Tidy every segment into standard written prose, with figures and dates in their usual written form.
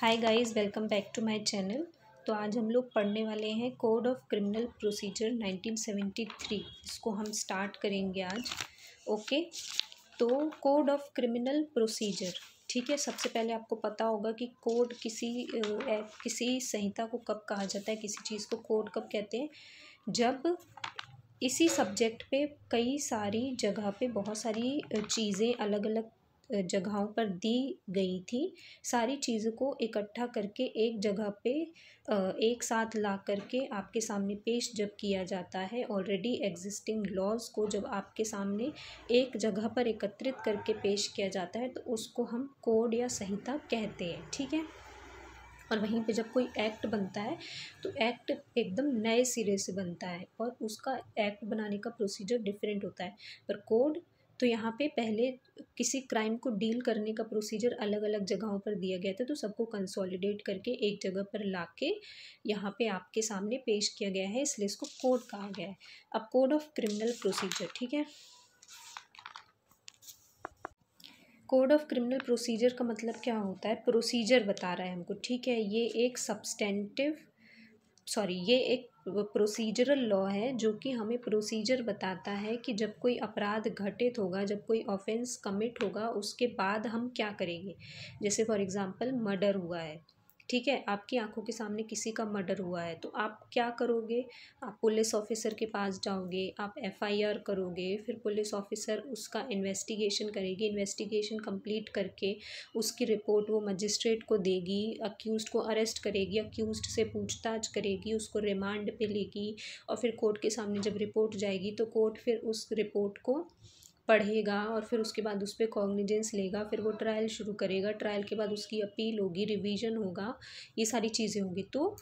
Hi guys, welcome back to my channel. तो आज हम लोग पढ़ने वाले हैं कोड ऑफ क्रिमिनल प्रोसीजर 1973। इसको हम स्टार्ट करेंगे आज। ओके, तो कोड ऑफ क्रिमिनल प्रोसीजर, ठीक है। सबसे पहले आपको पता होगा कि कोड किसी संहिता को कब कहा जाता है, किसी चीज़ को कोड कब कहते हैं। जब इसी सब्जेक्ट पे कई सारी जगह पे बहुत सारी चीज़ें अलग अलग जगहों पर दी गई थी, सारी चीज़ों को इकट्ठा करके एक जगह पे एक साथ ला करके आपके सामने पेश जब किया जाता है, ऑलरेडी एग्जिस्टिंग लॉज को जब आपके सामने एक जगह पर एकत्रित करके पेश किया जाता है, तो उसको हम कोड या संहिता कहते हैं, ठीक है। और वहीं पे जब कोई एक्ट बनता है तो एक्ट एकदम नए सिरे से बनता है और उसका एक्ट बनाने का प्रोसीजर डिफरेंट होता है। पर कोड तो यहाँ पे पहले किसी क्राइम को डील करने का प्रोसीजर अलग अलग जगहों पर दिया गया था, तो सबको कंसोलिडेट करके एक जगह पर लाके यहाँ पे आपके सामने पेश किया गया है, इसलिए इसको कोड कहा गया है। अब कोड ऑफ क्रिमिनल प्रोसीजर, ठीक है। कोड ऑफ क्रिमिनल प्रोसीजर का मतलब क्या होता है? प्रोसीजर बता रहा है हमको, ठीक है। ये एक प्रोसीजरल लॉ है जो कि हमें प्रोसीजर बताता है कि जब कोई अपराध घटित होगा, जब कोई ऑफेंस कमिट होगा, उसके बाद हम क्या करेंगे। जैसे फॉर एग्जांपल मर्डर हुआ है, ठीक है, आपकी आंखों के सामने किसी का मर्डर हुआ है, तो आप क्या करोगे? आप पुलिस ऑफिसर के पास जाओगे, आप एफआईआर करोगे, फिर पुलिस ऑफिसर उसका इन्वेस्टिगेशन करेगी, इन्वेस्टिगेशन कंप्लीट करके उसकी रिपोर्ट वो मजिस्ट्रेट को देगी, अक्यूज़्ड को अरेस्ट करेगी, अक्यूज़्ड से पूछताछ करेगी, उसको रिमांड पे लेगी और फिर कोर्ट के सामने जब रिपोर्ट जाएगी तो कोर्ट फिर उस रिपोर्ट को पढ़ेगा और फिर उसके बाद उस पर कॉग्निजेंस लेगा, फिर वो ट्रायल शुरू करेगा, ट्रायल के बाद उसकी अपील होगी, रिवीजन होगा, ये सारी चीज़ें होंगी। तो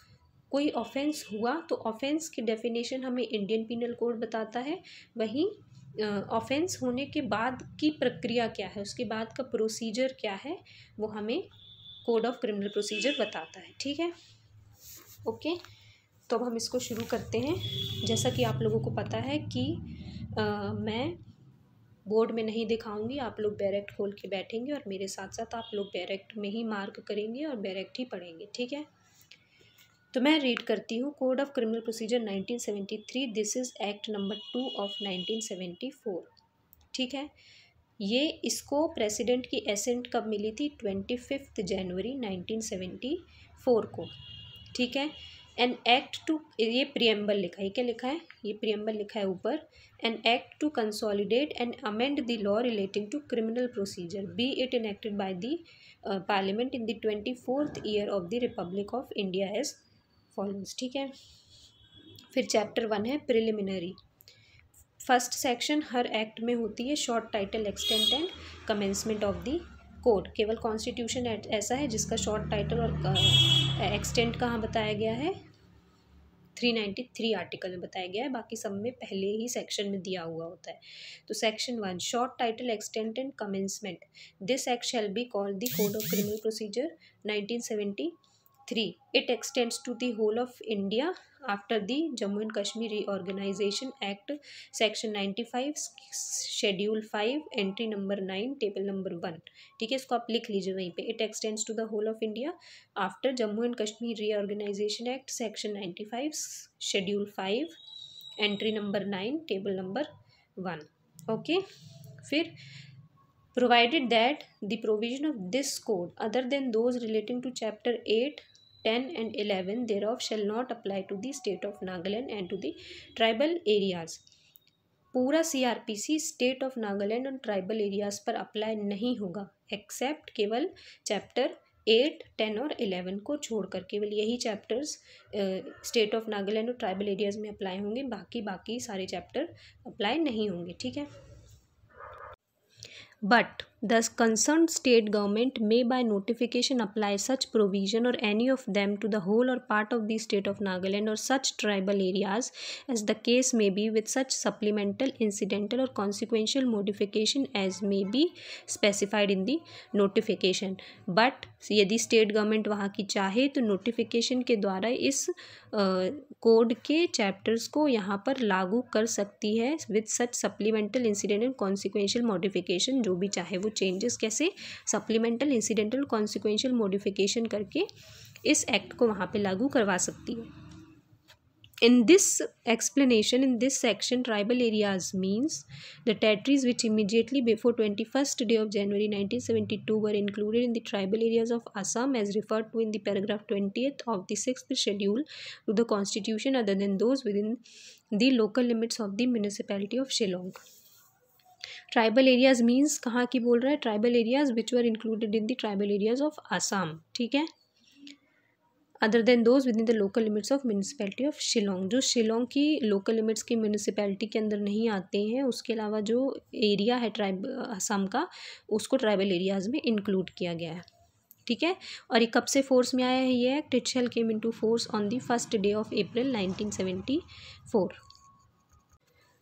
कोई ऑफेंस हुआ तो ऑफेंस की डेफिनेशन हमें इंडियन पीनल कोड बताता है, वहीं ऑफेंस होने के बाद की प्रक्रिया क्या है, उसके बाद का प्रोसीजर क्या है, वो हमें कोड ऑफ क्रिमिनल प्रोसीजर बताता है, ठीक है। ओके, तो अब हम इसको शुरू करते हैं। जैसा कि आप लोगों को पता है कि मैं बोर्ड में नहीं दिखाऊंगी, आप लोग डायरेक्ट खोल के बैठेंगे और मेरे साथ साथ आप लोग डायरेक्ट में ही मार्क करेंगे और डायरेक्ट ही पढ़ेंगे, ठीक है। तो मैं रीड करती हूँ। Code of criminal procedure 1973, this is act number 2 of 1974, ठीक है। ये इसको प्रेसिडेंट की एसेंट कब मिली थी? 25 जनवरी 1974 को, ठीक है। एन एक्ट टू, ये प्रियम्बल लिखा है, क्या लिखा है? ये प्रियम्बल लिखा है ऊपर। An act to consolidate and amend the law relating to criminal procedure be it enacted by the parliament in the 24th year of the republic of India as follows, ठीक है। फिर चैप्टर 1 है preliminary. First section हर act में होती है, short title, extent and commencement of the code. केवल constitution ऐसा है जिसका शॉर्ट टाइटल और एक्सटेंट कहाँ बताया गया है? 393 आर्टिकल में बताया गया है, बाकी सब में पहले ही सेक्शन में दिया हुआ होता है। तो section 1, short title, extent and commencement. This act shall be called the code of criminal procedure 1973. It extends to the whole of India after the Jammu and Kashmir Reorganization Act, Section 95, Schedule 5, Entry number 9, Table number 1, ठीक है। इसको आप लिख लीजिए वहीं पे। It extends to the whole of India after Jammu and Kashmir Reorganization Act, Section 95, Schedule 5, Entry number 9, Table number 1, okay। फिर provided that the provision of this code other than those relating to chapter 8, 10 and 11 thereof shall not apply to the state of Nagaland and to the tribal areas। पूरा CRPC state of Nagaland और tribal areas पर apply नहीं होगा, accept केवल chapter 8, 10 और 11 को छोड़कर। केवल यही चैप्टर्स स्टेट ऑफ नागालैंड और ट्राइबल एरियाज में अप्लाई होंगे, बाकी सारे चैप्टर अप्लाई नहीं होंगे, ठीक है। But the concerned state government may by notification apply such provision or any of them to the whole or part of the state of Nagaland or such tribal areas as the case may be, with such supplemental, incidental or consequential modification as may be specified in the notification। But यदि state government वहाँ की चाहे तो notification के द्वारा इस code के chapters को यहाँ पर लागू कर सकती है, with such supplemental, incident and consequential modification, जो भी चाहे वो वो चेंजेस कैसे सप्लीमेंटल, इंसिडेंटल, कॉन्सिक्वेंशियल मॉडिफिकेशन करके इस एक्ट को वहाँ पे लागू करवा सकती है। In this explanation, in this section, tribal areas means the territories which immediately before 21st day of January 1972 were included in the tribal areas of Assam as referred to in the paragraph 20th of the 6th schedule to the constitution other than those within the local limits of the municipality of Shillong. Tribal areas means कहाँ की बोल रहा है? Tribal areas which were included in the tribal areas of Assam, ठीक है, other than those with in the local limits of municipality of Shillong, जो शिलोंग की local limits की म्यूनसिपैलिटी के अंदर नहीं आते हैं, उसके अलावा जो एरिया है ट्राइब असम का, उसको ट्राइबल एरियाज़ में इंक्लूड किया गया है, ठीक है। और ये कब से फोर्स में आया है ये act? It shall came into force on the 1st day of April 1974।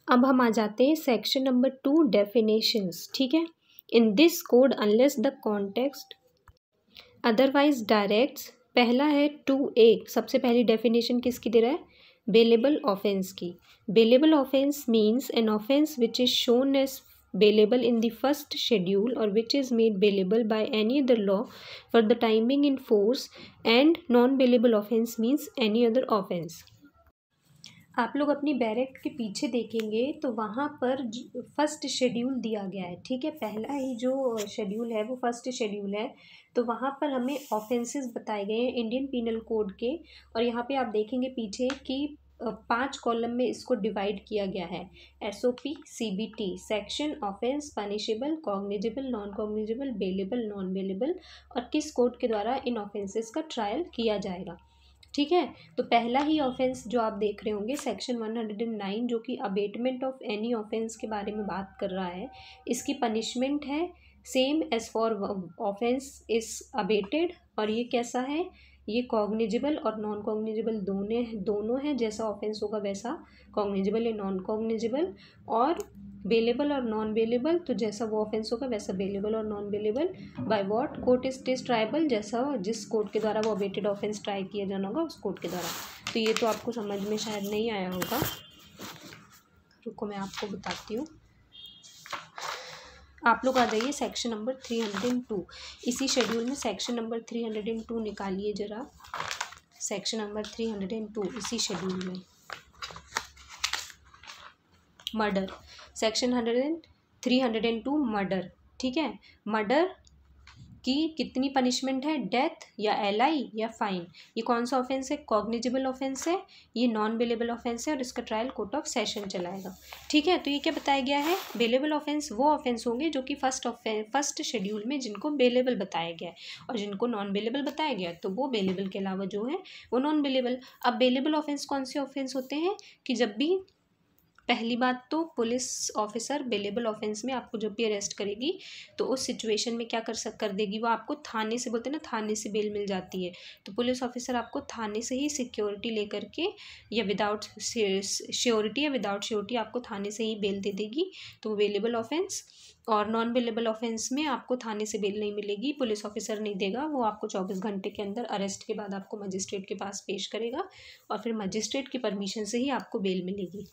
अब हम आ जाते हैं सेक्शन नंबर 2, डेफिनेशंस, ठीक है। In this code unless the context otherwise directs, पहला है 2A, सबसे पहली डेफिनेशन किसकी दे रहा है? बेलेबल ऑफेंस की। Bailable offence means an offence which is shown as bailable in the first schedule or which is made bailable by any other law for the timing in force, and non bailable offence means any other offence. आप लोग अपनी बैरेक्ट के पीछे देखेंगे तो वहाँ पर first schedule दिया गया है, ठीक है। पहला ही जो शेड्यूल है वो फर्स्ट शेड्यूल है, तो वहाँ पर हमें ऑफेंसेस बताए गए हैं इंडियन पीनल कोड के। और यहाँ पे आप देखेंगे पीछे कि 5 कॉलम में इसको डिवाइड किया गया है। SOP, CBT, section, offence, punishable, cognizable, non cognizable, bailable, non bailable, और किस कोड के द्वारा इन ऑफेंसेस का ट्रायल किया जाएगा, ठीक है। तो पहला ही ऑफेंस जो आप देख रहे होंगे सेक्शन 109, जो कि अबेटमेंट ऑफ एनी ऑफेंस के बारे में बात कर रहा है। इसकी पनिशमेंट है same as for offence is abetted, और ये कैसा है? ये कॉग्निजेबल और नॉन कॉग्निजेबल दोनों हैं, जैसा ऑफेंस होगा वैसा कॉग्निजेबल या नॉन कॉग्निजेबल, और बेलेबल और नॉन बेलेबल, तो जैसा वो ऑफेंस होगा वैसा बेलेबल और non bailable. By what court is test triable, जैसा जिस कोर्ट के द्वारा वो अबेटेड ऑफेंस ट्राई किया जाना होगा उस कोर्ट के द्वारा। तो ये तो आपको समझ में शायद नहीं आया होगा, रुको मैं आपको बताती हूँ। आप लोग आ जाइए सेक्शन नंबर 302, इसी शेड्यूल में सेक्शन नंबर 302 निकालिए जरा। सेक्शन नंबर 302 इसी शेड्यूल में, मर्डर, सेक्शन 302 मर्डर, ठीक है। मर्डर की कितनी पनिशमेंट है? डेथ या LI या फाइन। ये कौन सा ऑफेंस है? कॉग्निजेबल ऑफेंस है, ये नॉन बेलेबल ऑफेंस है, और इसका ट्रायल कोर्ट ऑफ सेशन चलाएगा, ठीक है। तो ये क्या बताया गया है? बेलेबल ऑफेंस वो ऑफेंस होंगे जो कि फर्स्ट शेड्यूल में जिनको बेलेबल बताया गया है, और जिनको नॉन बेलेबल बताया गया तो वो बेलेबल के अलावा जो है वो नॉन बेलेबल। अब बेलेबल ऑफेंस कौन से ऑफेंस होते हैं? कि जब भी, पहली बात तो पुलिस ऑफिसर बेलेबल ऑफेंस में आपको जब भी अरेस्ट करेगी तो उस सिचुएशन में क्या कर देगी, वो आपको थाने से, बोलते हैं ना थाने से बेल मिल जाती है, तो पुलिस ऑफिसर आपको थाने से ही सिक्योरिटी लेकर के या विदाउट श्योरिटी या विदाउट श्योरिटी आपको थाने से ही बेल दे देगी, तो वो बेलेबल ऑफेंस। और नॉन बेलेबल ऑफेंस में आपको थाने से बेल नहीं मिलेगी, पुलिस ऑफिसर नहीं देगा, वो आपको 24 घंटे के अंदर अरेस्ट के बाद आपको मजिस्ट्रेट के पास पेश करेगा, और फिर मजिस्ट्रेट की परमिशन से ही आपको बेल मिलेगी,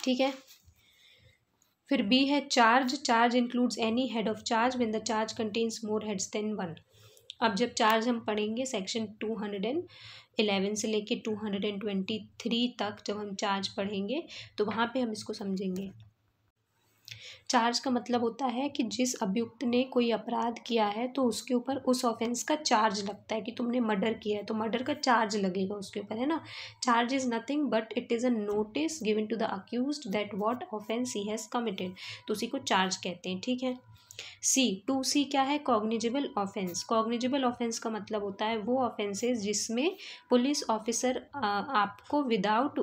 ठीक है। फिर B है charge. Charge includes any head of charge when the charge contains more heads than 1। अब जब चार्ज हम पढ़ेंगे सेक्शन 211 से लेके 223 तक जब हम चार्ज पढ़ेंगे तो वहाँ पे हम इसको समझेंगे। चार्ज का मतलब होता है कि जिस अभियुक्त ने कोई अपराध किया है तो उसके ऊपर उस ऑफेंस का चार्ज लगता है, कि तुमने मर्डर किया है तो मर्डर का चार्ज लगेगा उसके ऊपर, है ना। Charge is nothing but it is a notice given to the accused that what offence he has committed, तो उसी को चार्ज कहते हैं, ठीक है। C क्या है? Cognizable offence. कॉग्निजेबल ऑफेंस का मतलब होता है वो ऑफेंसेस जिसमें पुलिस ऑफिसर आपको विदाउट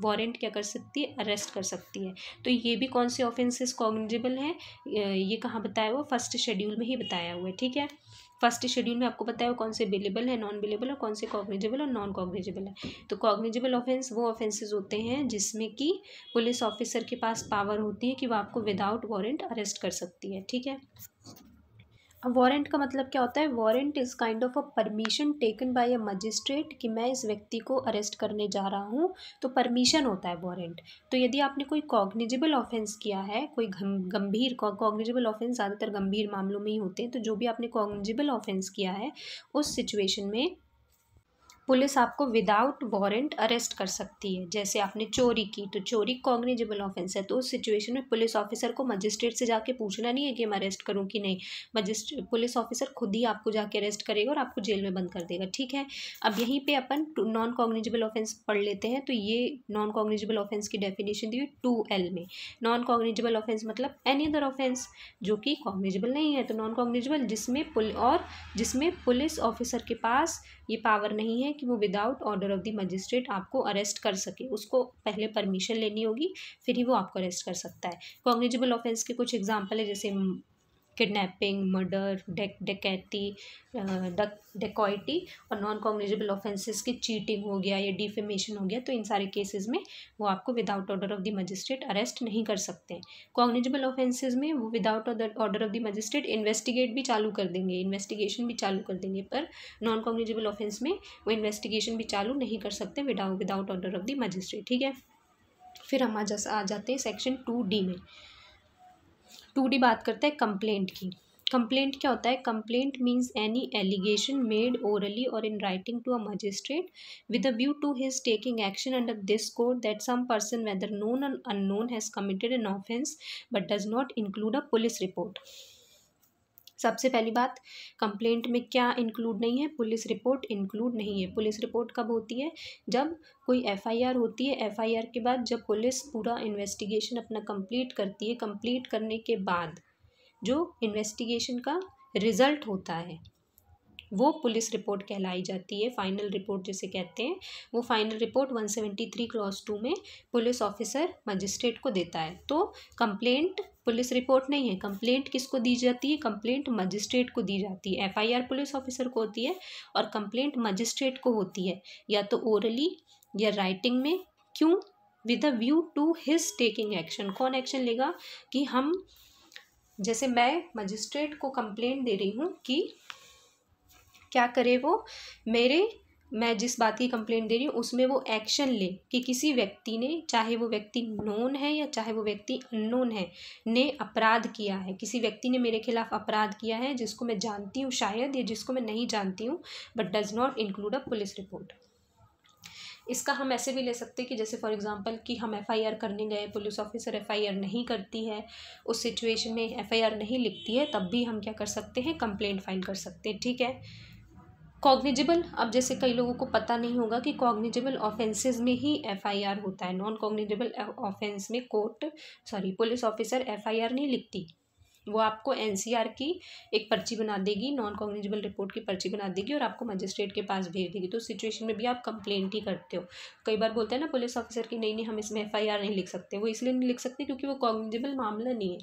वारंट क्या कर सकती है? अरेस्ट कर सकती है। तो ये भी कौन से ऑफेंसेस कॉग्निजेबल हैं? ये कहाँ बताया हुआ? फर्स्ट शेड्यूल में ही बताया हुआ है, ठीक है। फर्स्ट शेड्यूल में आपको बताया कौन से बेलेबल है, नॉन बेलेबल, और कौन से कॉग्निजेबल और नॉन कॉग्निजेबल है। तो कॉग्निजेबल ऑफेंस वो ऑफेंसेस होते हैं जिसमें कि पुलिस ऑफिसर के पास पावर होती है कि वो आपको विदाउट वारंट अरेस्ट कर सकती है, ठीक है। अब वारंट का मतलब क्या होता है? Warrant is kind of a permission taken by a magistrate कि मैं इस व्यक्ति को अरेस्ट करने जा रहा हूँ, तो परमिशन होता है वारंट। तो यदि आपने कोई कॉग्निजिबल ऑफेंस किया है, कोई गंभीर कॉग्निजिबल ऑफेंस ज़्यादातर गंभीर मामलों में ही होते हैं, तो जो भी आपने कॉग्निजिबल ऑफेंस किया है उस सिचुएशन में पुलिस आपको विदाउट वारंट अरेस्ट कर सकती है। जैसे आपने चोरी की, तो चोरी कॉग्निजेबल ऑफेंस है, तो उस सिचुएशन में पुलिस ऑफिसर को मजिस्ट्रेट से जाके पूछना नहीं है कि मैं अरेस्ट करूं कि नहीं। पुलिस ऑफिसर खुद ही आपको जाके अरेस्ट करेगा और आपको जेल में बंद कर देगा। ठीक है, अब यहीं पे अपन नॉन कॉग्निजेबल ऑफेंस पढ़ लेते हैं। तो ये नॉन कॉग्निजेबल ऑफेंस की डेफिनेशन दी हुई 2L में। नॉन कॉग्निजेबल ऑफेंस मतलब एनी अदर ऑफेंस जो कि कॉग्निजेबल नहीं है, तो नॉन कॉग्निजेबल जिसमें पुलिस ऑफिसर के पास ये पावर नहीं है कि वो without order of the magistrate आपको अरेस्ट कर सके। उसको पहले परमिशन लेनी होगी, फिर ही वो आपको अरेस्ट कर सकता है। कॉग्निजेबल ऑफेंस के कुछ एग्जांपल है, जैसे किडनैपिंग, मर्डर, डकैती, डेकॉइटी, और नॉन कॉग्निजेबल ऑफेंसेस की चीटिंग हो गया या डिफेमेशन हो गया। तो इन सारे केसेस में वो आपको without order of the magistrate arrest नहीं कर सकते हैं। कॉग्निजेबल ऑफेंसेस में वो without order of the magistrate investigation भी चालू कर देंगे, पर नॉन कॉग्निजेबल ऑफेंस में वो इन्वेस्टिगेशन भी चालू नहीं कर सकते without order of the magistrate. ठीक है, फिर हम आ जाते हैं सेक्शन 2D में। 2D बात करता है कंप्लेंट की। कंप्लेंट क्या होता है? Complaint means any allegation made orally or in writing to a magistrate with a view to his taking action under this code that some person whether known or unknown has committed an offence but does not include a police report। सबसे पहली बात, complaint में क्या include नहीं है? Police report include नहीं है। Police report कब होती है? जब कोई एफआईआर होती है। एफआईआर के बाद जब पुलिस पूरा इन्वेस्टिगेशन अपना कंप्लीट करती है, कंप्लीट करने के बाद जो इन्वेस्टिगेशन का रिजल्ट होता है वो पुलिस रिपोर्ट कहलाई जाती है। फाइनल रिपोर्ट जिसे कहते हैं, वो फाइनल रिपोर्ट 173 क्लॉज 2 में पुलिस ऑफिसर मजिस्ट्रेट को देता है। तो कंप्लेंट पुलिस रिपोर्ट नहीं है। कंप्लेंट किसको दी जाती है? कंप्लेंट मजिस्ट्रेट को दी जाती है। एफआईआर पुलिस ऑफिसर को होती है और कंप्लेंट मजिस्ट्रेट को होती है, या तो ओरली या राइटिंग में। क्यों? With a view to his taking action. कौन एक्शन लेगा? कि हम, जैसे मैं मजिस्ट्रेट को कंप्लेंट दे रही हूँ कि क्या करे वो, मैं जिस बात की कंप्लेंट दे रही हूँ उसमें वो एक्शन ले कि किसी व्यक्ति ने, चाहे वो व्यक्ति नोन है या चाहे वो व्यक्ति अननोन है, ने अपराध किया है। किसी व्यक्ति ने मेरे खिलाफ अपराध किया है जिसको मैं जानती हूँ शायद, या जिसको मैं नहीं जानती हूँ, but does not include a police report. इसका हम ऐसे भी ले सकते हैं कि जैसे फॉर एग्जांपल कि हम एफआईआर करने गए, पुलिस ऑफिसर एफआईआर नहीं करती है, उस सिचुएशन में एफआईआर नहीं लिखती है, तब भी हम क्या कर सकते हैं? कंप्लेंट फाइल कर सकते हैं। ठीक है, कॉग्निजेबल, अब जैसे कई लोगों को पता नहीं होगा कि कॉग्निजेबल ऑफेंसेस में ही एफआईआर होता है। नॉन कॉग्निजेबल ऑफेंस में पुलिस ऑफिसर एफआईआर नहीं लिखती, वो आपको एनसीआर की एक पर्ची बना देगी, नॉन कॉग्निजेबल रिपोर्ट की पर्ची बना देगी और आपको मजिस्ट्रेट के पास भेज देगी। तो उस सिचुएशन में भी आप कंप्लेंट ही करते हो। कई बार बोलते हैं ना पुलिस ऑफिसर की नहीं हम इसमें एफआईआर नहीं लिख सकते। वो इसलिए नहीं लिख सकते क्योंकि वो कॉग्निजेबल मामला नहीं है।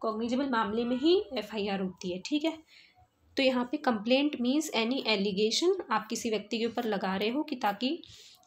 कॉग्निजेबल मामले में ही एफआईआर होती है। ठीक है, तो यहाँ पे कंप्लेंट मीन्स एनी एलिगेशन आप किसी व्यक्ति के ऊपर लगा रहे हो, कि ताकि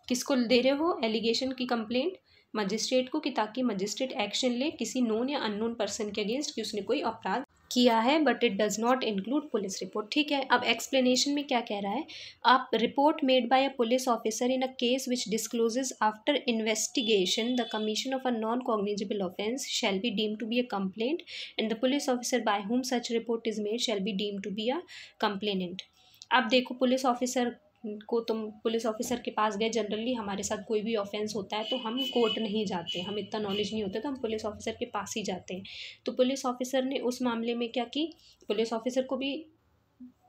किसको दे रहे हो एलिगेशन की कंप्लेंट? मजिस्ट्रेट को, कि ताकि मजिस्ट्रेट एक्शन ले किसी नोन या अननोन पर्सन के अगेंस्ट कि उसने कोई अपराध किया है, but it does not include police report. ठीक है, अब एक्सप्लेनेशन में क्या कह रहा है? आप report made by a police officer in a case which discloses after investigation the commission of a non cognizable offence shall be deemed to be a complaint and the police officer by whom such report is made shall be deemed to be a complainant. अब देखो, police officer को, तुम police officer के पास गए, generally हमारे साथ कोई भी ऑफेंस होता है तो हम कोर्ट नहीं जाते, हम इतना नॉलेज नहीं होता तो हम पुलिस ऑफिसर के पास ही जाते हैं। तो पुलिस ऑफिसर ने उस मामले में क्या की? पुलिस ऑफिसर को भी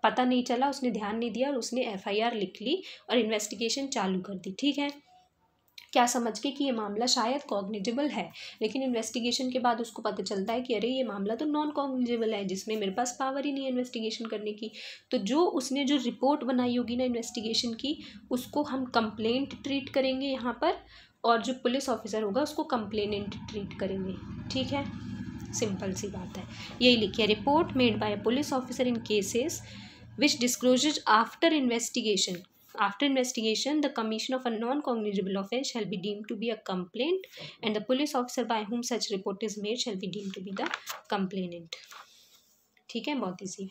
पता नहीं चला, उसने ध्यान नहीं दिया और उसने एफआईआर लिख ली और इन्वेस्टिगेशन चालू कर दी। ठीक है, क्या समझ के कि ये मामला शायद कॉग्निजेबल है, लेकिन इन्वेस्टिगेशन के बाद उसको पता चलता है कि अरे ये मामला तो नॉन कॉग्निजेबल है, जिसमें मेरे पास पावर ही नहीं है इन्वेस्टिगेशन करने की। तो उसने जो रिपोर्ट बनाई होगी ना इन्वेस्टिगेशन की, उसको हम कंप्लेंट ट्रीट करेंगे यहाँ पर, और जो पुलिस ऑफिसर होगा उसको कंप्लेनेंट ट्रीट करेंगे। ठीक है, सिंपल सी बात है। यही लिखिए, report made by a police officer in cases which disclosures after investigation, the commission of a non-cognizable offence shall be deemed to be a complaint and the police officer by whom such report is made shall be deemed to be the complainant। ठीक है, बहुत easy है।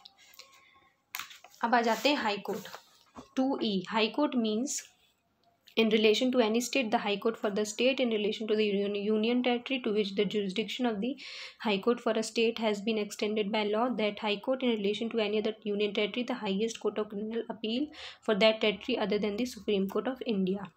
अब आ जाते हैं high court. 2E high court means in relation to any state, the High Court for the state in relation to the union territory to which the jurisdiction of the High Court for a state has been extended by law, that High Court in relation to any other union territory, the highest court of criminal appeal for that territory other than the Supreme Court of India.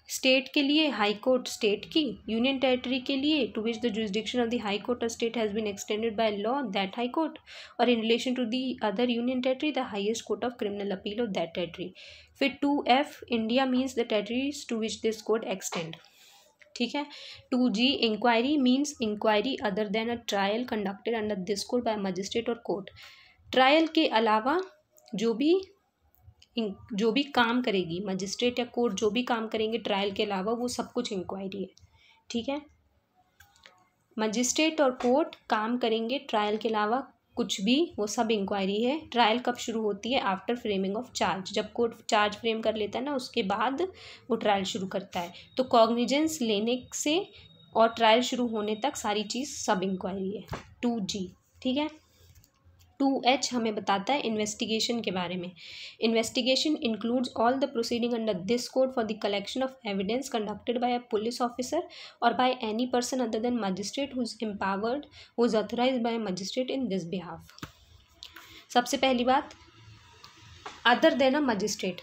State के लिए high court state की, union territory के लिए to which the jurisdiction of the high court of state has been extended by law that high court, और in relation to the other union territory the highest court of criminal appeal of that territory. फिर 2F India means the territories to which this court extend. ठीक है। 2G inquiry means inquiry other than a trial conducted under this court by magistrate और court. Trial के अलावा जो भी काम करेगी मजिस्ट्रेट या कोर्ट, जो भी काम करेंगे ट्रायल के अलावा, वो सब कुछ इंक्वायरी है। ठीक है। मजिस्ट्रेट और कोर्ट काम करेंगे ट्रायल के अलावा कुछ भी, वो सब इंक्वायरी है। ट्रायल कब शुरू होती है? After framing of charge. जब कोर्ट चार्ज फ्रेम कर लेता है ना, उसके बाद वो ट्रायल शुरू करता है। तो कॉग्निजेंस लेने से और ट्रायल शुरू होने तक सारी चीज़ सब इंक्वायरी है। 2G। ठीक है। 2H हमें बताता है इन्वेस्टिगेशन के बारे में। Investigation includes all the proceeding under this code for the collection of evidence conducted by a police officer or by any person other than magistrate who is empowered, who is authorised by magistrate in this behalf. सबसे पहली बात, other than a magistrate.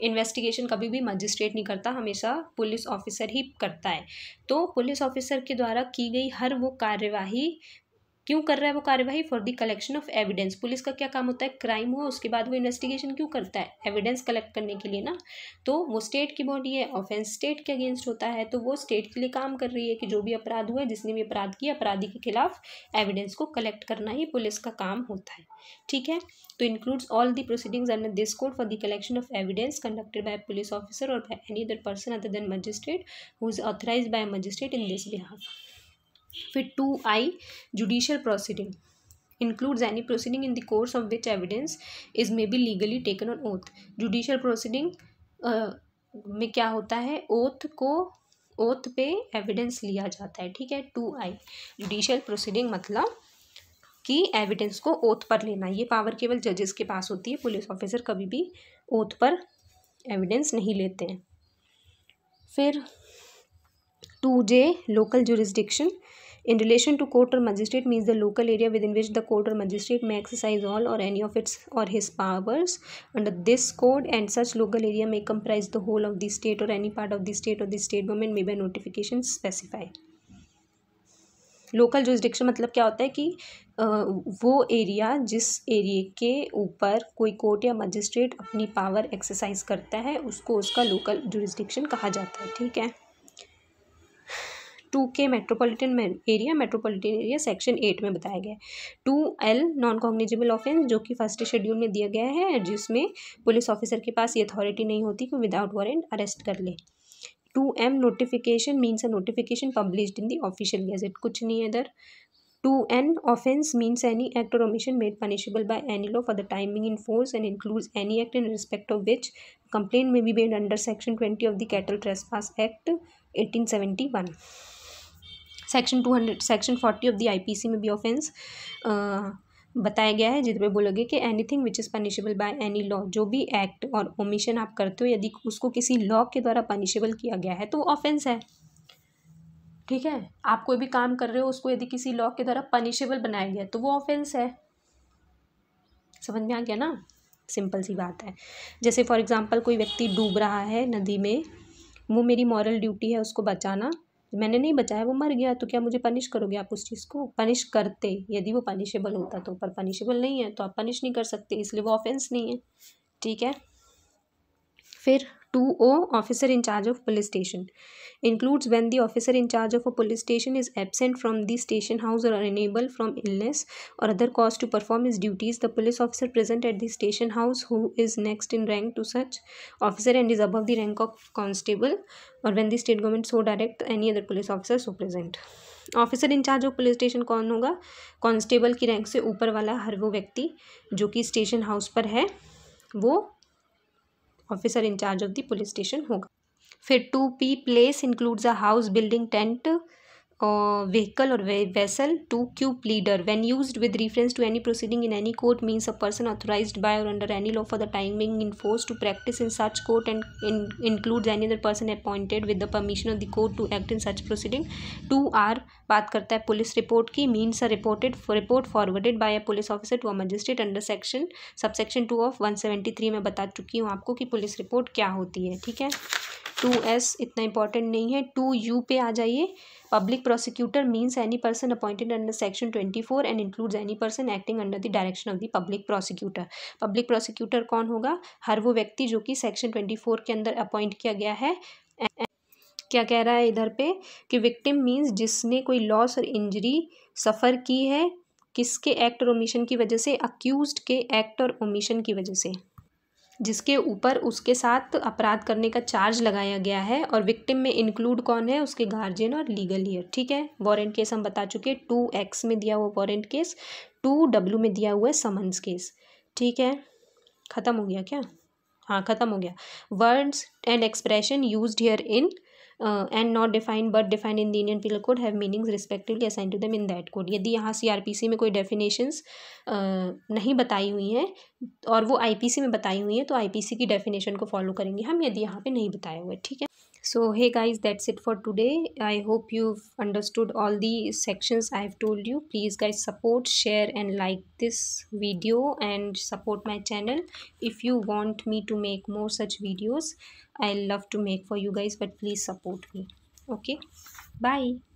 Investigation कभी भी magistrate नहीं करता, हमेशा police officer ही करता है। तो पुलिस ऑफिसर के द्वारा की गई हर वो कार्यवाही, क्यों कर रहा है वो कार्यवाही? For the collection of evidence. Police का क्या काम होता है? क्राइम हुआ उसके बाद वो इन्वेस्टिगेशन क्यों करता है? एविडेंस कलेक्ट करने के लिए ना। तो वो स्टेट की बॉडी है, ऑफेंस स्टेट के अगेंस्ट होता है, तो वो स्टेट के लिए काम कर रही है कि जो भी अपराध हुआ है, जिसने भी अपराध किया, अपराधी के खिलाफ एविडेंस को कलेक्ट करना ही पुलिस का काम होता है। ठीक है। तो includes all the proceedings under this code for the collection of evidence conducted by police officer or by any other person other than magistrate who is authorised by magistrate in this behalf. फिर 2I judicial proceeding includes any proceeding in the course of which evidence is may be legally taken on oath। Judicial proceeding में क्या होता है? Oath पे evidence लिया जाता है। ठीक है। 2I जुडिशियल प्रोसीडिंग मतलब कि एविडेंस को ओथ पर लेना। ये पावर केवल जजेस के पास होती है, पुलिस ऑफिसर कभी भी ओथ पर एविडेंस नहीं लेते हैं। फिर 2J local jurisdiction in relation to court or magistrate means the local area within which the court or magistrate may exercise all or any of its or his powers under this code, and such local area may comprise the whole of the state or any part of the state or the state government may by notification specify। Local jurisdiction मतलब क्या होता है कि वो area, जिस area के ऊपर कोई कोर्ट या मजिस्ट्रेट अपनी पावर एक्सरसाइज करता है, उसको उसका लोकल जुरिसडिक्शन कहा जाता है। ठीक है। 2K मेट्रोपॉलिटन एरिया सेक्शन 8 में बताया गया है। 2L नॉन कॉग्निजेबल ऑफेंस, जो कि फर्स्ट शेड्यूल में दिया गया है, जिसमें पुलिस ऑफिसर के पास ये अथॉरिटी नहीं होती कि विदाउट वारंट अरेस्ट कर ले। 2M notification means a notification published in the official gazette, कुछ नहीं है इधर। 2N offence means any act or omission made punishable by any law for the timing in force and includes any act in respect of which complaint may be made under section 20 of the cattle trespass act 1871। Section 40 of the IPC में भी offence बताया गया है, जिसमें बोला गया कि anything which is punishable by any law, जो भी एक्ट और ओमिशन आप करते हो यदि उसको किसी लॉ के द्वारा पनिशेबल किया गया है तो ऑफेंस है। ठीक है। आप कोई भी काम कर रहे हो, उसको यदि किसी लॉ के द्वारा पनिशेबल बनाया गया तो वो ऑफेंस है। समझ में आ गया ना? सिंपल सी बात है। जैसे फॉर एग्जांपल कोई व्यक्ति डूब रहा है नदी में, वो मेरी मॉरल ड्यूटी है उसको बचाना, मैंने नहीं बचाया, वो मर गया, तो क्या मुझे पनिश करोगे आप उस चीज़ को? पनिश करते यदि वो पनिशेबल होता तो, पर पनिशेबल नहीं है तो आप पनिश नहीं कर सकते, इसलिए वो ऑफेंस नहीं है। ठीक है। फिर 2O officer in charge of police station includes when the officer in charge of a police station is absent from the station house or unable from illness or other cause to perform his duties, the police officer present at the station house who is next in rank to such officer and is above the rank of constable, or when the state government so direct any other police officer so present। Officer in charge of police station कौन होगा? Constable की rank से ऊपर वाला हर वो व्यक्ति जो कि स्टेशन हाउस पर है, वो officer in charge of the police station होगा। फिर 2P place includes a house, building, tent, vehicle or vessel. 2Q pleader, when used with reference to any proceeding in any court, means a person authorized by or under any law for the time being in force to practice in such court and includes any other person appointed with the permission of the court to act in such proceeding. 2R बात करता है police report की, means a report forwarded by a police officer to a magistrate under subsection 2 of 173. मैं बता चुकी हूँ आपको कि पुलिस रिपोर्ट क्या होती है, ठीक है। 2S इतना इंपॉर्टेंट नहीं है। 2U पे आ जाइए। Public prosecutor means any person appointed under section 24 and includes any person acting under the direction of the public prosecutor. Public prosecutor कौन होगा? हर वो व्यक्ति जो कि सेक्शन 24 के अंदर अपॉइंट किया गया है। क्या कह रहा है इधर पे कि विक्टिम मीन्स जिसने कोई लॉस और इंजरी सफ़र की है, किसके एक्ट और ओमिशन की वजह से? अक्यूज्ड के एक्ट और ओमिशन की वजह से, जिसके ऊपर उसके साथ अपराध करने का चार्ज लगाया गया है। और विक्टिम में इंक्लूड कौन है? उसके गार्जियन और लीगल ईयर, ठीक है। वारंट केस हम बता चुके। 2X में दिया हुआ वारंट केस, 2W में दिया हुआ है समन्स केस, ठीक है। ख़त्म हो गया क्या? हाँ, ख़त्म हो गया। Words and expression used here in and not defined but defined in the Indian Penal Code have meanings respectively assign to them in that code. यदि यहाँ CRPC में कोई डेफिनेशंस नहीं बताई हुई हैं और वो IPC में बताई हुई हैं तो IPC की डेफिनेशन को फॉलो करेंगे हम, यदि यहाँ पे नहीं बताया हुआ है, ठीक है। So hey guys, that's it for today. I hope you've understood all the sections I've told you. Please guys support, share and like this video and support my channel. If you want me to make more such videos, I'll love to make for you guys, but please support me. Okay, bye.